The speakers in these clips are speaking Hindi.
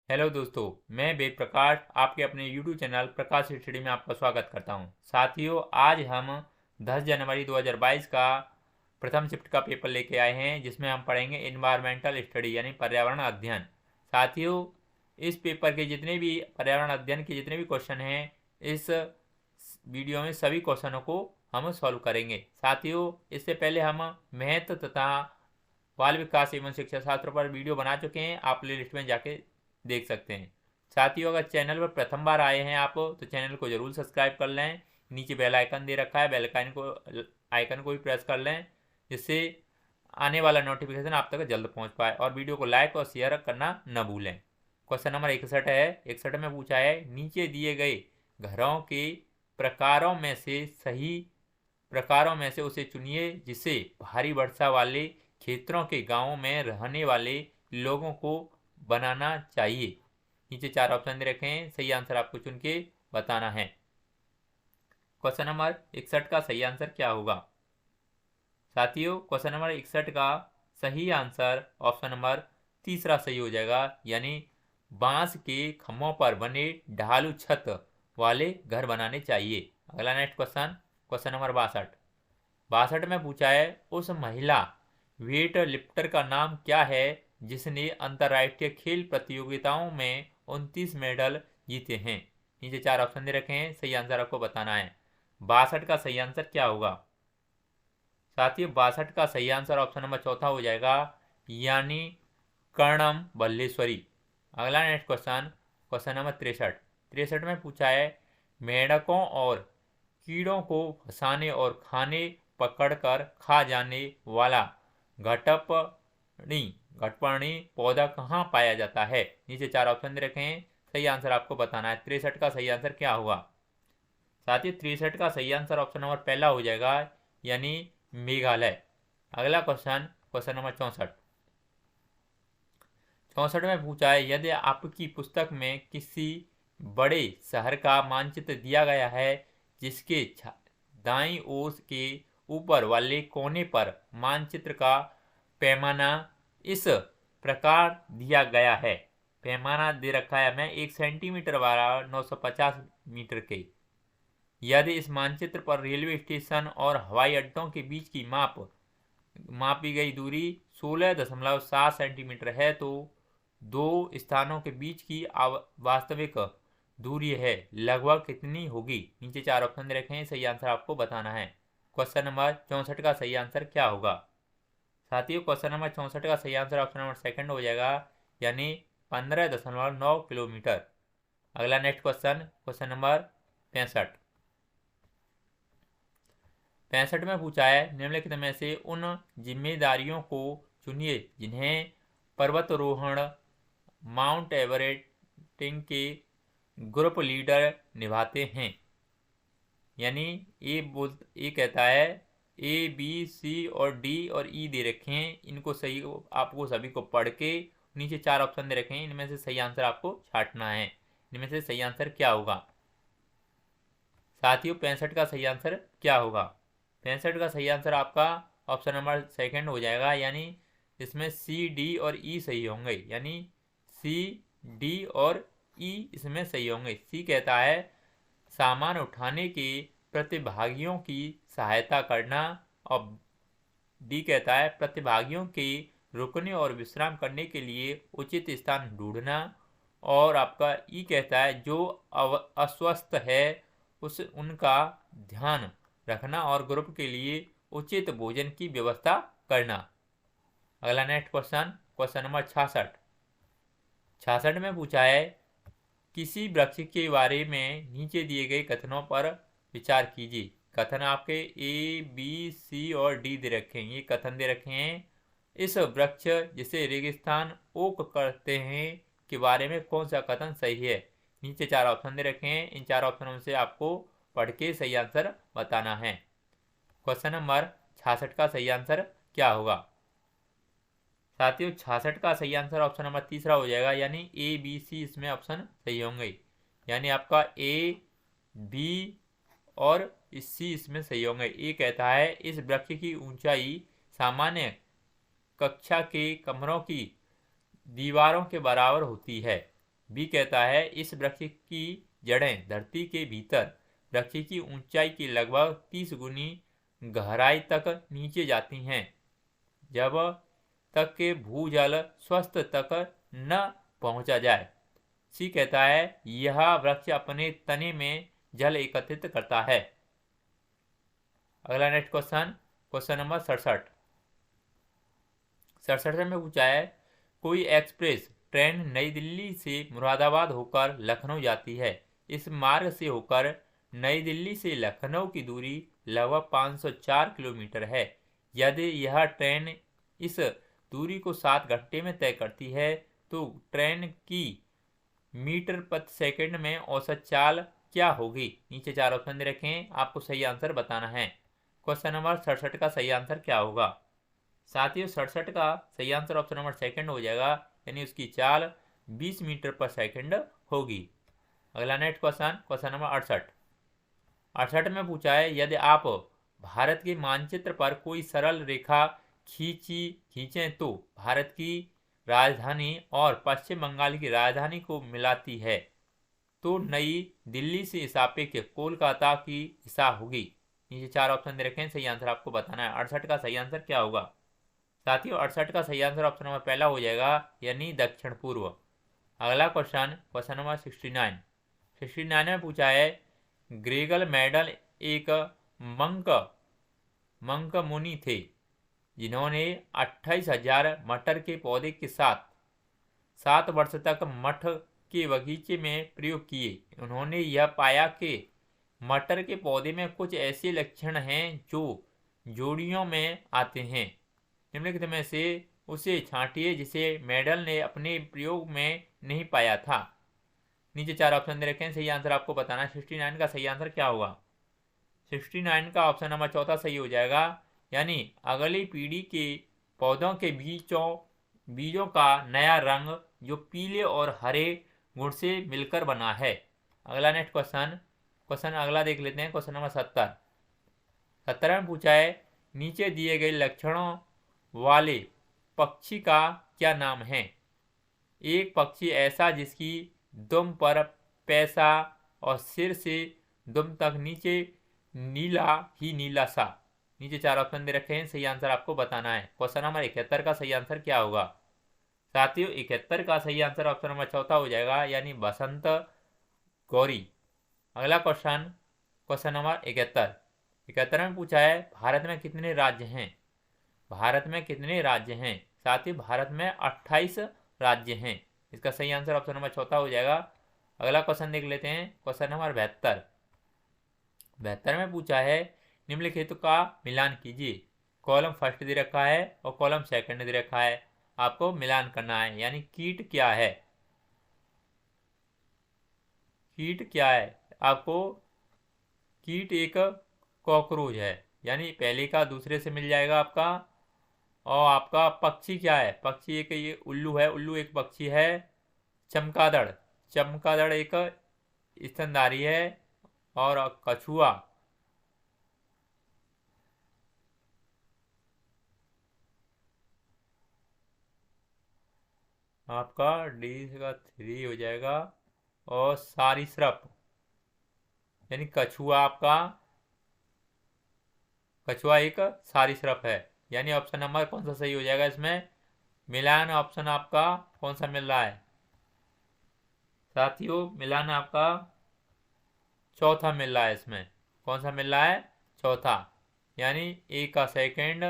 हेलो दोस्तों, मैं वेद प्रकाश आपके अपने YouTube चैनल प्रकाश स्टडी में आपका स्वागत करता हूं। साथियों, आज हम 10 जनवरी 2022 का प्रथम शिफ्ट का पेपर लेके आए हैं, जिसमें हम पढ़ेंगे इन्वायरमेंटल स्टडी यानी पर्यावरण अध्ययन। साथियों, इस पेपर के जितने भी पर्यावरण अध्ययन के जितने भी क्वेश्चन हैं, इस वीडियो में सभी क्वेश्चनों को हम सॉल्व करेंगे। साथियों, इससे पहले हम महत्व तथा बाल विकास एवं शिक्षा शास्त्र पर वीडियो बना चुके हैं, आप प्ले लिस्ट में जाके देख सकते हैं। साथियों, अगर चैनल पर प्रथम बार आए हैं आप, तो चैनल को जरूर सब्सक्राइब कर लें। नीचे बेल आइकन दे रखा है, बेल आइकन को भी प्रेस कर लें, जिससे आने वाला नोटिफिकेशन आप तक जल्द पहुंच पाए। और वीडियो को लाइक और शेयर करना न भूलें। क्वेश्चन नंबर 61 है। 61 में पूछा है, नीचे दिए गए घरों के प्रकारों में से उसे चुनिए जिसे भारी वर्षा वाले क्षेत्रों के गांवों में रहने वाले लोगों को बनाना चाहिए। नीचे 4 ऑप्शन दे रखे हैं, सही आंसर आपको चुन के बताना है। क्वेश्चन नंबर 61 का सही आंसर क्या होगा? साथियों, क्वेश्चन नंबर 61 का सही आंसर ऑप्शन नंबर तीसरा सही हो जाएगा, यानी बांस के खम्भों पर बने ढालू छत वाले घर बनाने चाहिए। अगला नेक्स्ट क्वेश्चन, क्वेश्चन नंबर 62 में पूछा है, उस महिला वेट लिफ्टर का नाम क्या है जिसने अंतर्राष्ट्रीय खेल प्रतियोगिताओं में 29 मेडल जीते हैं। नीचे 4 ऑप्शन दे रखे हैं, सही आंसर आपको बताना है। 62 का सही आंसर क्या होगा? साथियों, 62 का सही आंसर ऑप्शन नंबर चौथा हो जाएगा, यानी कर्णम बल्लेश्वरी। अगला नेक्स्ट क्वेश्चन, क्वेश्चन नंबर 63 में पूछा है, मेंढकों और कीड़ों को फंसाने और खाने पकड़कर खा जाने वाला घटपर्णी पौधा कहाँ पाया जाता है। नीचे 4 ऑप्शन दे रखे हैं, सही आंसर आपको बताना है। 63 का सही आंसर क्या होगा? साथ ही 63 का सही आंसर ऑप्शन नंबर पहला हो जाएगा, यानी मेघालय। अगला क्वेश्चन, क्वेश्चन नंबर 64 में पूछा है, यदि आपकी पुस्तक में किसी बड़े शहर का मानचित्र दिया गया है जिसके दाईं ओर के ऊपर वाले कोने पर मानचित्र का पैमाना इस प्रकार दिया गया है। पैमाना दे रखा है हमें 1 सेंटीमीटर वाला 950 मीटर के। यदि इस मानचित्र पर रेलवे स्टेशन और हवाई अड्डों के बीच की मापी गई दूरी 16.7 सेंटीमीटर है, तो दो स्थानों के बीच की वास्तविक दूरी है लगभग कितनी होगी? नीचे 4 ऑप्शन दे रखे हैं, सही आंसर आपको बताना है। क्वेश्चन नंबर 64 का सही आंसर क्या होगा? साथियों, क्वेश्चन नंबर 64 का सही आंसर ऑप्शन नंबर सेकंड हो जाएगा, यानी 15.9 किलोमीटर। अगला नेक्स्ट क्वेश्चन, क्वेश्चन नंबर 65 में पूछा है, निम्नलिखित में से उन जिम्मेदारियों को चुनिए जिन्हें पर्वतारोहण माउंट एवरेस्ट के ग्रुप लीडर निभाते हैं। यानी ए कहता है, ए बी सी और डी और ई दे रखे हैं, इनको सही आपको सभी को पढ़ के नीचे 4 ऑप्शन दे रखे हैं, इनमें से सही आंसर आपको छांटना है। इनमें से सही आंसर क्या होगा? साथियों, 65 का सही आंसर क्या होगा? 65 का सही आंसर आपका ऑप्शन नंबर सेकंड हो जाएगा, यानी इसमें सी डी और ई सही होंगे, यानी सी डी और ई इसमें सही होंगे। सी कहता है सामान उठाने के प्रतिभागियों की सहायता करना, और डी कहता है प्रतिभागियों के रुकने और विश्राम करने के लिए उचित स्थान ढूंढना, और आपका ई कहता है जो अस्वस्थ है उनका ध्यान रखना और ग्रुप के लिए उचित भोजन की व्यवस्था करना। अगला नेक्स्ट क्वेश्चन, क्वेश्चन नंबर 66 में पूछा है, किसी वृक्ष के बारे में नीचे दिए गए कथनों पर विचार कीजिए। कथन आपके ए बी सी और डी दे रखे हैं, ये कथन दे रखे हैं। इस वृक्ष जिसे रेगिस्तान ओक कहते हैं के बारे में कौन सा कथन सही है? नीचे 4 ऑप्शन दे रखे हैं, इन 4 ऑप्शनों से आपको पढ़ के सही आंसर बताना है। क्वेश्चन नंबर 66 का सही आंसर क्या होगा? साथियों, 66 का सही आंसर ऑप्शन नंबर तीसरा हो जाएगा, यानी ए बी सी इसमें ऑप्शन सही होंगे, यानी आपका ए बी और सी इसमें सही होंगे। ए कहता है इस वृक्ष की ऊंचाई सामान्य कक्षा के कमरों की दीवारों के बराबर होती है। बी कहता है इस वृक्ष की जड़ें धरती के भीतर वृक्ष की ऊंचाई की लगभग 30 गुनी गहराई तक नीचे जाती हैं जब तक के भूजल स्वस्थ तक न पहुंचा जाए। सी कहता है यह वृक्ष अपने तने में जल एकत्रित करता है। अगला नेक्स्ट क्वेश्चन, क्वेश्चन नंबर 67। 67 में पूछा है कोई एक्सप्रेस ट्रेन नई दिल्ली से मुरादाबाद होकर लखनऊ जाती है। इस मार्ग से होकर नई दिल्ली से लखनऊ की दूरी लगभग 504 किलोमीटर है। यदि यह ट्रेन इस दूरी को 7 घंटे में तय करती है तो ट्रेन की मीटर प्रति सेकंड में औसत चाल क्या होगी। नीचे 4 ऑप्शन दे रखे हैं, आपको सही आंसर बताना है। क्वेश्चन नंबर 67 का सही आंसर क्या होगा। साथियों 67 का सही आंसर ऑप्शन नंबर सेकंड हो जाएगा, यानी उसकी चाल 20 मीटर पर सेकंड होगी। अगला नेक्स्ट क्वेश्चन, क्वेश्चन नंबर 68। 68 में पूछा है यदि आप भारत के मानचित्र पर कोई सरल रेखा खींचें तो भारत की राजधानी और पश्चिम बंगाल की राजधानी को मिलाती है तो नई दिल्ली से सापेक्ष कोलकाता की दिशा होगी। नीचे 4 ऑप्शन दे रखे हैं, सही आंसर आपको बताना है। 68 का सही आंसर क्या होगा। साथियों 68 का सही आंसर ऑप्शन नंबर पहला हो जाएगा, यानी दक्षिण पूर्व। अगला क्वेश्चन, क्वेश्चन नंबर 69। 69 में पूछा है ग्रेगल मेंडल एक मंक मुनि थे जिन्होंने 28,000 मटर के पौधे के साथ 7 वर्ष तक मठ के बगीचे में प्रयोग किए। उन्होंने यह पाया कि मटर के पौधे में कुछ ऐसे लक्षण हैं जो जोड़ियों में आते हैं। निम्नलिखित में से उसे छांटिए जिसे मेंडल ने अपने प्रयोग में नहीं पाया था। नीचे 4 ऑप्शन दे रखे हैं, सही आंसर आपको बताना है। 69 का सही आंसर क्या होगा। 69 का ऑप्शन नंबर चौथा सही हो जाएगा, यानी अगली पीढ़ी के पौधों के बीजों का नया रंग जो पीले और हरे गुण से मिलकर बना है। अगला नेक्स्ट क्वेश्चन अगला देख लेते हैं, क्वेश्चन नंबर 70। 70 में पूछा है नीचे दिए गए लक्षणों वाले पक्षी का क्या नाम है। एक पक्षी ऐसा जिसकी दुम पर पैसा और सिर से दुम तक नीचे नीला ही नीला सा। नीचे 4 ऑप्शन दे रखे हैं, सही आंसर आपको बताना है। क्वेश्चन नंबर 71 का सही आंसर क्या होगा। साथियों 71 का सही आंसर ऑप्शन नंबर चौथा हो जाएगा, यानी बसंत गौरी। अगला क्वेश्चन नंबर 71 में पूछा है भारत में कितने राज्य हैं। भारत में कितने राज्य हैं। साथियों भारत में 28 राज्य हैं। इसका सही आंसर ऑप्शन नंबर चौथा हो जाएगा। अगला क्वेश्चन देख लेते हैं, क्वेश्चन नंबर 72 में पूछा है निम्नलिखित का मिलान कीजिए। कॉलम फर्स्ट दे रखा है और कॉलम सेकंड दे रखा है, आपको मिलान करना है। यानी कीट क्या है। कीट क्या है आपको। कीट एक कॉकरोच है, यानी पहले का दूसरे से मिल जाएगा आपका। और आपका पक्षी क्या है। पक्षी एक ये उल्लू है, उल्लू एक पक्षी है। चमगादड़ एक स्तनधारी है। और कछुआ आपका डी का 3 हो जाएगा। और सरीसृप यानी कछुआ एक सरीसृप है। यानी ऑप्शन नंबर कौन सा सही हो जाएगा इसमें। मिलान ऑप्शन आपका कौन सा मिल रहा है। साथियों मिलान आपका चौथा मिल रहा है। इसमें कौन सा मिल रहा है, चौथा। यानी ए का सेकंड,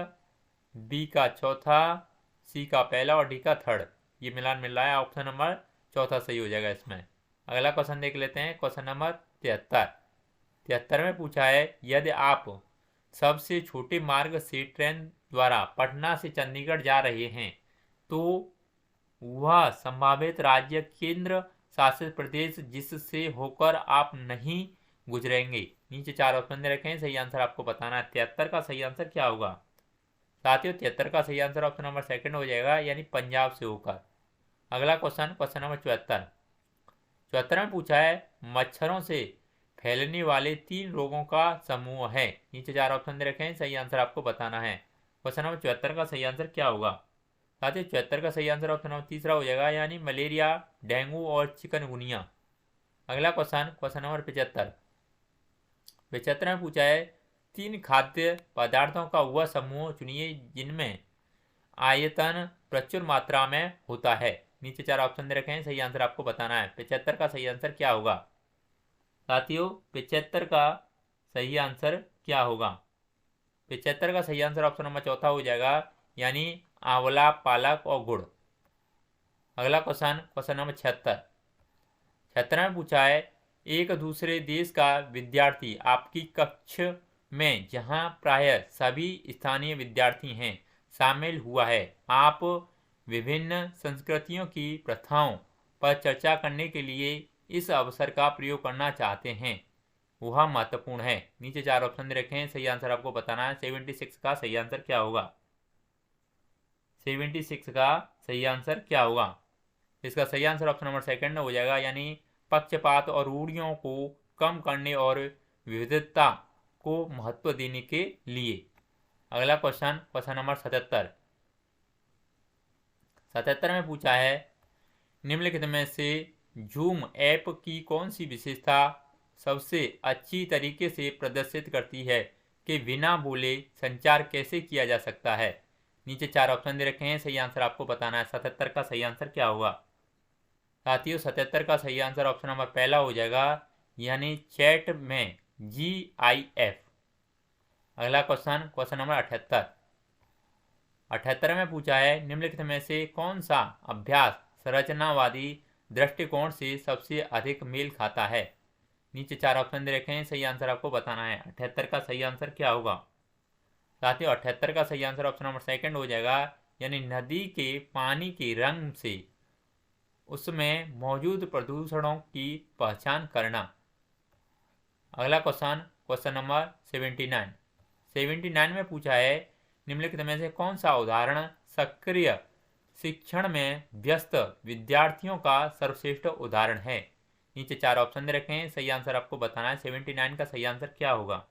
बी का चौथा, सी का पहला और डी का थर्ड, ये मिलान मिल रहा है। ऑप्शन नंबर चौथा सही हो जाएगा इसमें। अगला क्वेश्चन देख लेते हैं, क्वेश्चन नंबर 73 में पूछा है यदि आप सबसे छोटे मार्ग से ट्रेन द्वारा पटना से चंडीगढ़ जा रहे हैं तो वह संभावित राज्य केंद्र शासित प्रदेश जिससे होकर आप नहीं गुजरेंगे। नीचे 4 ऑप्शन दे रखे हैं, सही आंसर आपको बताना है। 73 का सही आंसर क्या होगा। साथियों 73 का सही आंसर ऑप्शन नंबर सेकंड हो जाएगा, यानी पंजाब से होकर। अगला क्वेश्चन नंबर 74 में पूछा है मच्छरों से फैलने वाले 3 रोगों का समूह है। नीचे 4 ऑप्शन दे रखे हैं, सही आंसर आपको बताना है। क्वेश्चन नंबर 74 का सही आंसर क्या होगा। साथियों 74 का सही आंसर ऑप्शन नंबर तीसरा हो जाएगा, यानी मलेरिया, डेंगू और चिकनगुनिया। अगला क्वेश्चन नंबर 75। 75 में पूछा है 3 खाद्य पदार्थों का वह समूह चुनिए जिनमें आयतन प्रचुर मात्रा में होता है। नीचे 4 ऑप्शन दे रखे हैं, सही आंसर आपको बताना है। 75 का सही आंसर क्या होगा साथियों? 75 का सही आंसर क्या होगा? 75 का सही आंसर ऑप्शन नंबर चौथा हो जाएगा, यानी आंवला, पालक और गुड़। अगला क्वेश्चन नंबर 76। 76 में पूछा है एक दूसरे देश का विद्यार्थी आपकी कक्ष में, जहां प्रायः सभी स्थानीय विद्यार्थी हैं, शामिल हुआ है। आप विभिन्न संस्कृतियों की प्रथाओं पर चर्चा करने के लिए इस अवसर का प्रयोग करना चाहते हैं, वह महत्वपूर्ण है। नीचे 4 ऑप्शन दे रखे हैं, सही आंसर आपको बताना है। 76 का सही आंसर क्या होगा? 76 का सही आंसर क्या होगा? इसका सही आंसर ऑप्शन नंबर सेकंड हो जाएगा, यानी पक्षपात और रूढ़ियों को कम करने और विविधता को महत्व देने के लिए। अगला क्वेश्चन नंबर 77। 77 में पूछा है निम्नलिखित में से जूम ऐप की कौन सी विशेषता सबसे अच्छी तरीके से प्रदर्शित करती है कि बिना बोले संचार कैसे किया जा सकता है। नीचे 4 ऑप्शन दे रखे हैं, सही आंसर आपको बताना है। 77 का सही आंसर क्या होगा साथियों? 77 का सही आंसर ऑप्शन नंबर पहला हो जाएगा, यानी चैट में GIF। अगला क्वेश्चन नंबर 78। 78 में पूछा है निम्नलिखित में से कौन सा अभ्यास संरचनावादी दृष्टिकोण से सबसे अधिक मेल खाता है। नीचे 4 ऑप्शन दे रखे हैं, सही आंसर आपको बताना है। 78 का सही आंसर क्या होगा साथियों? 78 का सही आंसर ऑप्शन नंबर सेकंड हो जाएगा, यानी नदी के पानी के रंग से उसमें मौजूद प्रदूषणों की पहचान करना। अगला क्वेश्चन नंबर 79। 79 में पूछा है निम्नलिखित में से कौन सा उदाहरण सक्रिय शिक्षण में व्यस्त विद्यार्थियों का सर्वश्रेष्ठ उदाहरण है। नीचे 4 ऑप्शन दे रखे हैं, सही आंसर आपको बताना है। 79 का सही आंसर क्या होगा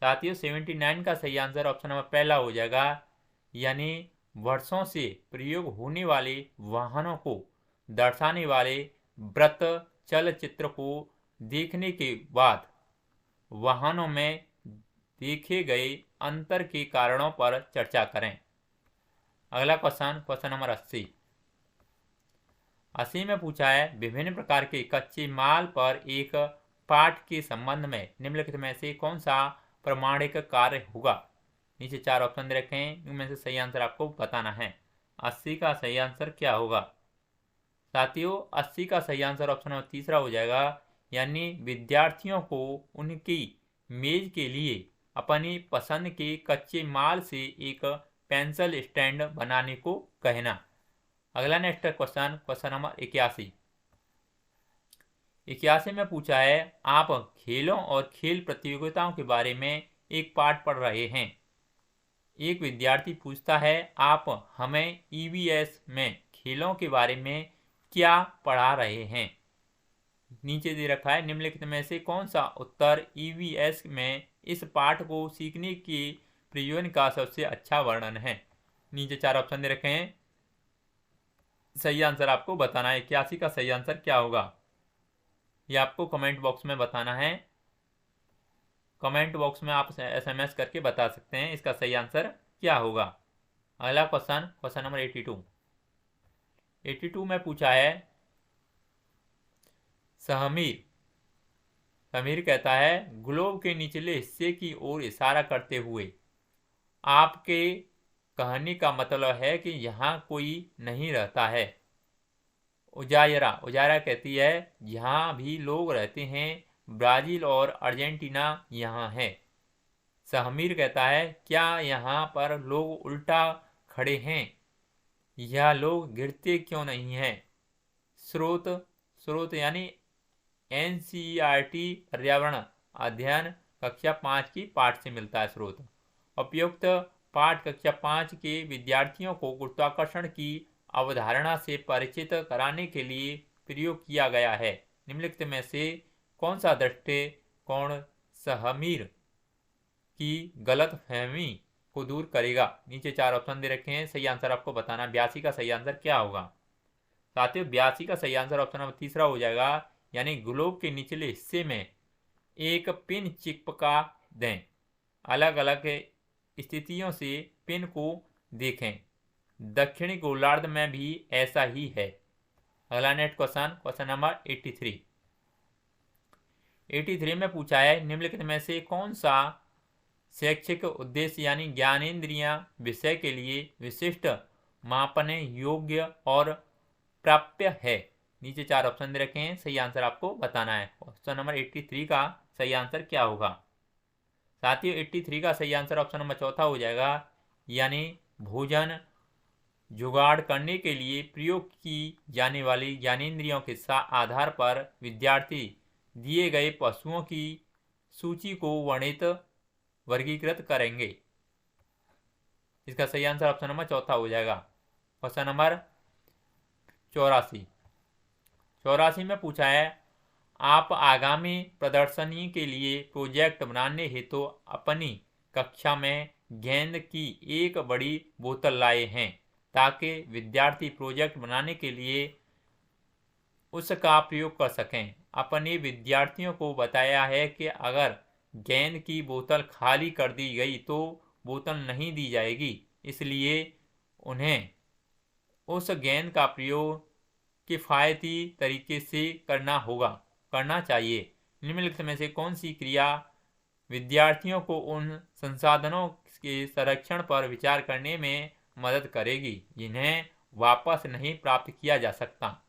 साथियों? 79 का सही आंसर ऑप्शन नंबर पहला हो जाएगा, यानी वर्षों से प्रयोग होने वाले वाहनों को दर्शाने वाले व्रत चलचित्र को देखने के बाद वाहनों में देखे गए अंतर के कारणों पर चर्चा करें। अगला क्वेश्चन नंबर 80। 80 में पूछा है विभिन्न प्रकार के कच्चे माल पर एक पाठ के संबंध में निम्नलिखित में से कौन सा प्रमाणिक कार्य होगा। नीचे 4 ऑप्शन दे रखे हैं, इनमें से सही आंसर आपको बताना है। 80 का सही आंसर क्या होगा साथियों? 80 का सही आंसर ऑप्शन नंबर तीसरा हो जाएगा, यानी विद्यार्थियों को उनकी मेज के लिए अपनी पसंद के कच्चे माल से एक पेंसिल स्टैंड बनाने को कहना। अगला नेक्स्ट क्वेश्चन नंबर 81। 81 में पूछा है आप खेलों और खेल प्रतियोगिताओं के बारे में एक पाठ पढ़ रहे हैं। एक विद्यार्थी पूछता है आप हमें EVS में खेलों के बारे में क्या पढ़ा रहे हैं। नीचे दे रखा है निम्नलिखित में से कौन सा उत्तर EVS में इस पाठ को सीखने के प्रयोजन का सबसे अच्छा वर्णन है। नीचे 4 ऑप्शन दे रखे हैं, सही आंसर आपको बताना है। 81 का सही आंसर क्या होगा ये आपको कमेंट बॉक्स में बताना है। कमेंट बॉक्स में आप SMS करके बता सकते हैं इसका सही आंसर क्या होगा। अगला क्वेश्चन नंबर 82। 82 में पूछा है समीर कहता है ग्लोब के निचले हिस्से की ओर इशारा करते हुए आपके कहने का मतलब है कि यहाँ कोई नहीं रहता है। उजायरा कहती है यहाँ भी लोग रहते हैं, ब्राजील और अर्जेंटीना यहाँ है। सहमीर कहता है क्या यहाँ पर लोग उल्टा खड़े हैं, यह लोग गिरते क्यों नहीं हैं। स्रोत यानी NCERT पर्यावरण अध्ययन कक्षा 5 की पाठ से मिलता है स्रोत। उपयुक्त पाठ कक्षा 5 के विद्यार्थियों को गुरुत्वाकर्षण की अवधारणा से परिचित कराने के लिए प्रयोग किया गया है। निम्नलिखित में से कौन सा दृष्टिकोण सहमीर की गलतफहमी को दूर करेगा। नीचे 4 ऑप्शन दे रखे हैं, सही आंसर आपको बताना। 82 का सही आंसर क्या होगा साथियों? 82 का सही आंसर ऑप्शन नंबर तीसरा हो जाएगा, यानी ग्लोब के निचले हिस्से में एक पिन चिपका दें। अलग अलग स्थितियों से पिन को देखें। दक्षिणी गोलार्ध में भी ऐसा ही है। अगला नेक्स्ट क्वेश्चन नंबर 83 में पूछा है, निम्नलिखित में से कौन सा शैक्षिक उद्देश्य यानी ज्ञानेंद्रिय विषय के लिए विशिष्ट, मापने योग्य और प्राप्य है? नीचे 4 ऑप्शन दे रखे हैं, सही आंसर आपको बताना है। क्वेश्चन नंबर 83 का सही आंसर क्या होगा साथियों? 83 का सही आंसर ऑप्शन नंबर चौथा हो जाएगा, यानी भोजन जुगाड़ करने के लिए प्रयोग की जाने वाली ज्ञानेंद्रियों के आधार पर विद्यार्थी दिए गए पशुओं की सूची को वर्गीकृत करेंगे। इसका सही आंसर ऑप्शन नंबर चौथा हो जाएगा। क्वेश्चन नंबर 84 में पूछा है, आप आगामी प्रदर्शनी के लिए प्रोजेक्ट बनाने हेतु अपनी कक्षा में गेंद की एक बड़ी बोतल लाए हैं ताकि विद्यार्थी प्रोजेक्ट बनाने के लिए उसका प्रयोग कर सकें। अपने विद्यार्थियों को बताया है कि अगर गेंद की बोतल खाली कर दी गई तो बोतल नहीं दी जाएगी, इसलिए उन्हें उस गेंद का प्रयोग किफ़ायती तरीके से करना चाहिए। निम्नलिखित में से कौन सी क्रिया विद्यार्थियों को उन संसाधनों के संरक्षण पर विचार करने में मदद करेगी जिन्हें वापस नहीं प्राप्त किया जा सकता?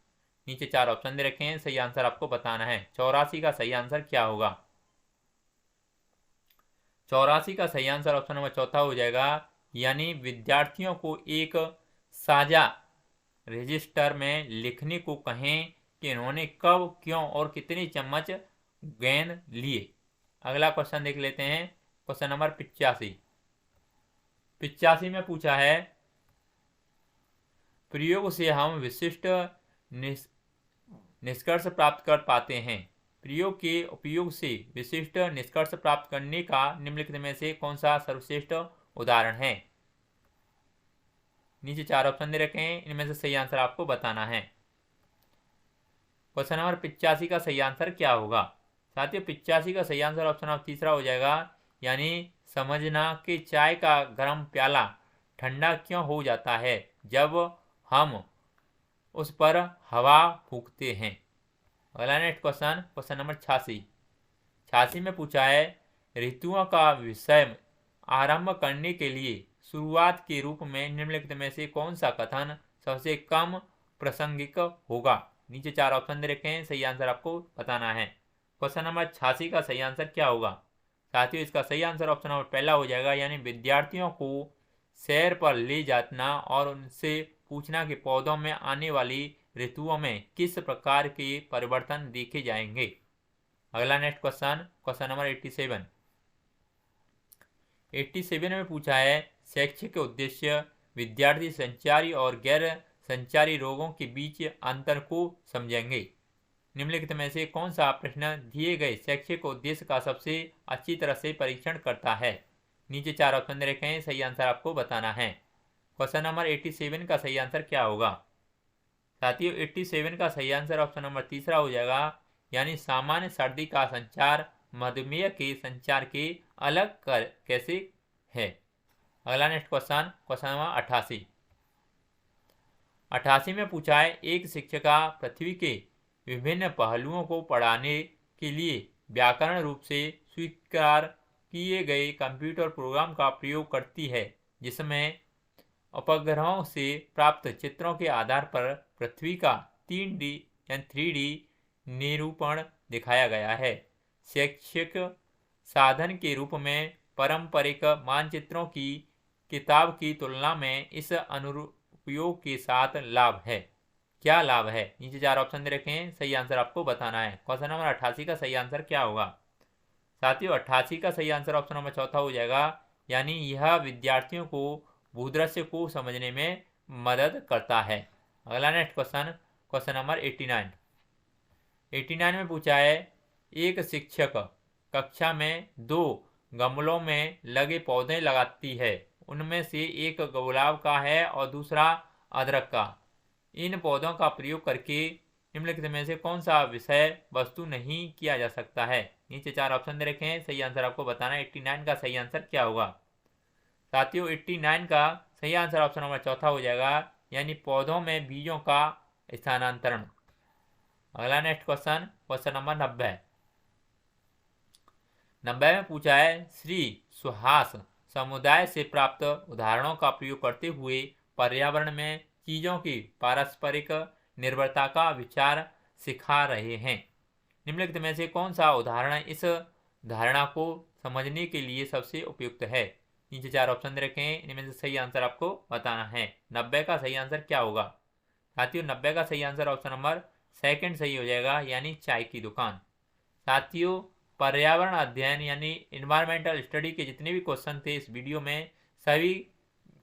नीचे 4 ऑप्शन दे रखे हैं, सही आंसर आपको बताना है। 84 का सही आंसर क्या होगा? 84 का सही आंसर ऑप्शन नंबर चौथा हो जाएगा, यानी विद्यार्थियों को एक साझा रजिस्टर में लिखने को कहें कि उन्होंने कब, क्यों और कितनी चम्मच गेंद लिए। अगला क्वेश्चन देख लेते हैं, क्वेश्चन नंबर 85 में पूछा है, प्रयोग से हम विशिष्ट निष्कर्ष प्राप्त कर पाते हैं। प्रयोग के उपयोग से विशिष्ट निष्कर्ष प्राप्त करने का निम्नलिखित में से कौन सा सर्वश्रेष्ठ उदाहरण है? नीचे 4 ऑप्शन दे रखे हैं, इनमें से सही आंसर आपको बताना है। क्वेश्चन नंबर 85 का सही आंसर क्या होगा साथियों? 85 का सही आंसर ऑप्शन नंबर तीसरा हो जाएगा, यानी समझना कि चाय का गर्म प्याला ठंडा क्यों हो जाता है जब हम उस पर हवा फूंकते हैं। अगला नेक्स्ट क्वेश्चन नंबर 86 में पूछा है, ऋतुओं का विषय आरंभ करने के लिए शुरुआत के रूप में निम्नलिखित में से कौन सा कथन सबसे कम प्रासंगिक होगा? नीचे 4 ऑप्शन दे रखे हैं, सही आंसर आपको बताना है। क्वेश्चन नंबर 86 का सही आंसर क्या होगा साथियों? इसका सही आंसर ऑप्शन नंबर पहला हो जाएगा, यानी विद्यार्थियों को सैर पर ले जाना और उनसे पूछना कि पौधों में आने वाली ऋतुओं में किस प्रकार के परिवर्तन देखे जाएंगे। अगला नेक्स्ट क्वेश्चन नंबर 87 में पूछा है, शैक्षिक उद्देश्य विद्यार्थी संचारी और गैर संचारी रोगों के बीच अंतर को समझेंगे। निम्नलिखित में से कौन सा प्रश्न दिए गए शैक्षिक उद्देश्य का सबसे अच्छी तरह से परीक्षण करता है? नीचे 4 ऑप्शन दे रखे हैं, सही आंसर आपको बताना है। क्वेश्चन नंबर 87 का सही आंसर क्या होगा साथियों? 87 का सही आंसर ऑप्शन नंबर तीसरा हो जाएगा, यानी सामान्य सर्दी का संचार मधुमेह के संचार के अलग कैसे है। अगला नेक्स्ट क्वेश्चन नंबर 88 में पूछा है, एक शिक्षिका पृथ्वी के विभिन्न पहलुओं को पढ़ाने के लिए व्याकरण रूप से स्वीकार किए गए कंप्यूटर प्रोग्राम का प्रयोग करती है जिसमें उपग्रहों से प्राप्त चित्रों के आधार पर पृथ्वी का 3D निरूपण दिखाया गया है। शैक्षिक साधन के रूप में पारंपरिक मानचित्रों की किताब की तुलना में इस अनुप्रयोग के साथ लाभ है। क्या लाभ है? नीचे 4 ऑप्शन दे रखे हैं, सही आंसर आपको बताना है। क्वेश्चन नंबर 88 का सही आंसर क्या होगा साथियों? 88 का सही आंसर ऑप्शन नंबर चौथा हो जाएगा, यानी यह विद्यार्थियों को भूदृश्य को समझने में मदद करता है। अगला नेक्स्ट क्वेश्चन नंबर 89 में पूछा है, एक शिक्षक कक्षा में 2 गमलों में लगे पौधे लगाती है, उनमें से एक गुलाब का है और दूसरा अदरक का। इन पौधों का प्रयोग करके निम्नलिखित में से कौन सा विषय वस्तु नहीं किया जा सकता है। नीचे 4 ऑप्शन दे रखे हैं, सही आंसर आपको बताना है। 89 का सही आंसर क्या होगा साथियों? 89 का सही आंसर ऑप्शन नंबर चौथा हो जाएगा, यानी पौधों में बीजों का स्थानांतरण। अगला नेक्स्ट क्वेश्चन, क्वेश्चन नंबर 90 में पूछा है, श्री सुहास समुदाय से प्राप्त उदाहरणों का प्रयोग करते हुए पर्यावरण में चीजों की पारस्परिक निर्भरता का विचार सिखा रहे हैं। निम्नलिखित में से कौन सा उदाहरण इस धारणा को समझने के लिए सबसे उपयुक्त है। नीचे 4 ऑप्शन दे रखे हैं, इनमें से सही आंसर आपको बताना है। 90 का सही आंसर क्या होगा साथियों? 90 का सही आंसर ऑप्शन नंबर सेकंड सही हो जाएगा, यानी चाय की दुकान। साथियों, पर्यावरण अध्ययन यानी इन्वायरमेंटल स्टडी के जितने भी क्वेश्चन थे इस वीडियो में, सभी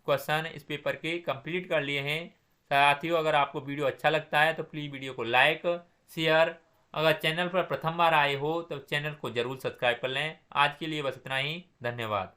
क्वेश्चन इस पेपर के कंप्लीट कर लिए हैं। साथियों, अगर आपको वीडियो अच्छा लगता है तो प्लीज़ वीडियो को लाइक शेयर, अगर चैनल पर प्रथम बार आए हो तो चैनल को जरूर सब्सक्राइब कर लें। आज के लिए बस इतना ही, धन्यवाद।